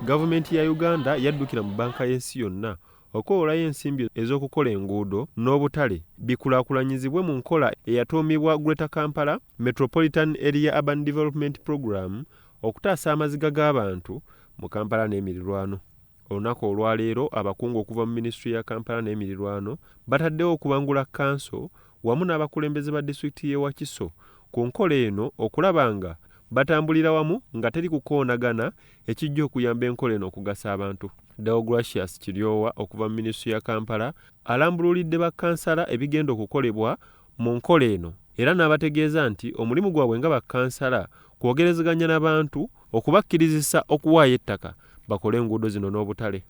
Gavumenti ya Uganda yaddukira mu banka y'ensi yonna okwewolayo ensimbi ez'okukola enguudo n'obutale bikulaakulanyizibwe mu nkola eyatuumibwa Greater Kampala Metropolitan Area Urban Development Program okutaasa amaziga g'abantu mu Kampala n'emirirwano. Olunaku olwaleero abakungu okuva mu minisitule ya Kampala n'emirirwano bataddewo okubangula kanso wamu n'abakulembeze ba disitulikiti y'e Wakiso ku nkola eno okulaba nga batambulira wamu nga teri kukoonagana ekijja okuyamba enkola eno okugasa abantu. Deogratius Kiryowa okuva mu minisitule ya Kampala alambululidde bakkansala ebigenda okukolebwa mu nkola eno era n'abategeeza nti omulimu gwabwe nga bakkansala kwogerezeganya n'abantu okubakkirizisa okuwaayo ettaka bakole enguudo zino n'obutale.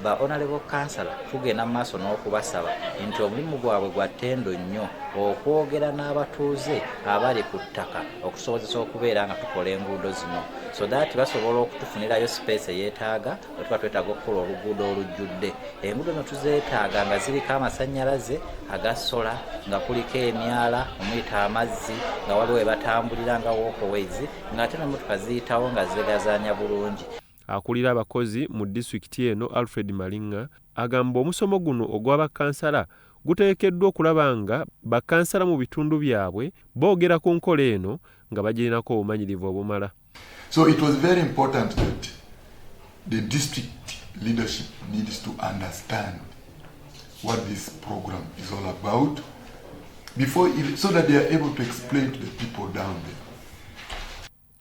Ba honorable councillor tugenda maaso n'okubasaba nti omulimu gwabwe gwa ttendo nnyo okwogera n'abatuuze abali ku ttaka okusobozesa okubeera nga tukola enguudo zino so that basobola okutufunirayo space eyeetaaga wetuba twetaaga okukola oluguudo olujjudde. Enguudo no tuzeetaaga nga ziriko amasannyalaze agasola nga kuliko emyala omuyita amazzi nga waliwo ebatambulira nga walkways nga ate n'emmotoka ziyitawo nga zegazaanya bulungi. Akulira abakozi mu disitulikiti eno Alfred Malinga agamba omusomo guno ogw'abakkansala guteekeddwa okulaba nga bakkansala mu bitundu byabwe boogera ku nkola eno nga bagirinako obumanyirivu obumala. So it was very important that the district leadership needs to understand what this program is all about so that they are able to explain to the people down there.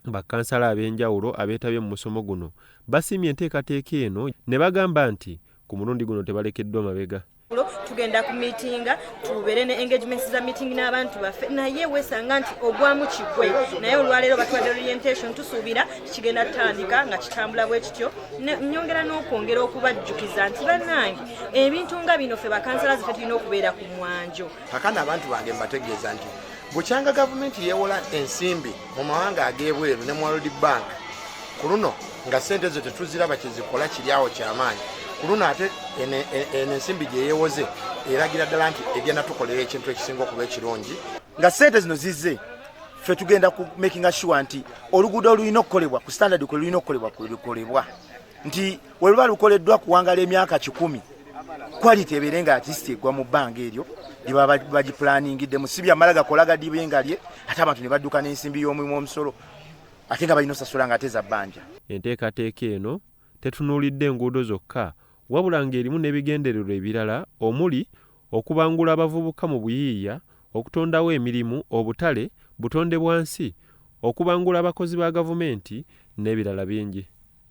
Bakkansala ab'enjawulo abeetabye mu musomo guno basimye enteekateeka eno ne bagamba nti ku mulundi guno tebalekeddwa mabega. Tugenda ku meetinga tubeere ne engagements za meeting n'abantu baffe naye weesanga nti ogwamu kigwe naye olwaleero batwadde orientation tusuubira kigenda tutandika nga kitambula bwe kityo nnyongera n'okwongera okubajjukiza nti bannange ebintu nga bino ffe bakkansala ziffe tulina okubeera ku mwanjo. Kakana abantu bange mbategeeza nti bukyanga gavumenti yeewola ensimbi mu mawanga ag'ebweru ne mu World Bank ku luno nga ssente zo tetuziraba kyezikola kiri awo kyamaanyi ku luno ate eno ensimbi gye yeewoze eragira ddala nti egenda tukolera ekintu ekisinga okuba ekirungi nga ssente zino zizze ffe tugenda ku making sure nti oluguudo olulina okukolebwa ku standard kwe lulina okukolebwa kulikolebwa nti we luba lukoleddwa kuwangala emyaka 10 quality ebeere nga artist egwa mu bbanga eryo liba bagiplaningidde musibya amala gakola gadibengalye ate abantu ne badduka n'ensimbi y'omulimu omusolo ate nga balina osasula nga ateza bbanja. Enteekateeka eno tetunuulidde enguudo zokka wabula ng'erimu n'ebigendererwa ebirala omuli okubangula abavubuka mu buyiiya okutondawo emirimu obutale butonde bwansi okubangula abakozi ba gavumenti n'ebirala bingi.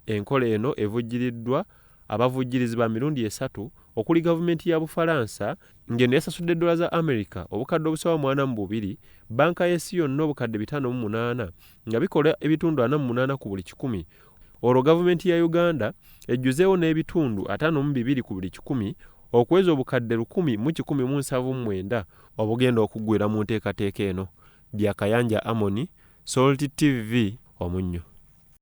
Enkola eno evujjiriddwa abavujjirizi ba mirundi 3 okuli gavumenti ya Bufalansa ng'eno yasasudde dola za America obukadde obusawa 42, banka y'ensi yonna obukadde 58 nga bikola ebitundu 48 ku buli 100. Olwo gavumenti ya Uganda ejjuzeewo n'ebitundu 52 ku buli 100 okweza obukadde 1,179 obugenda okuggwera mu nteekateeka eno. Byakayanja Amoni, Salt TV, Omunnyo.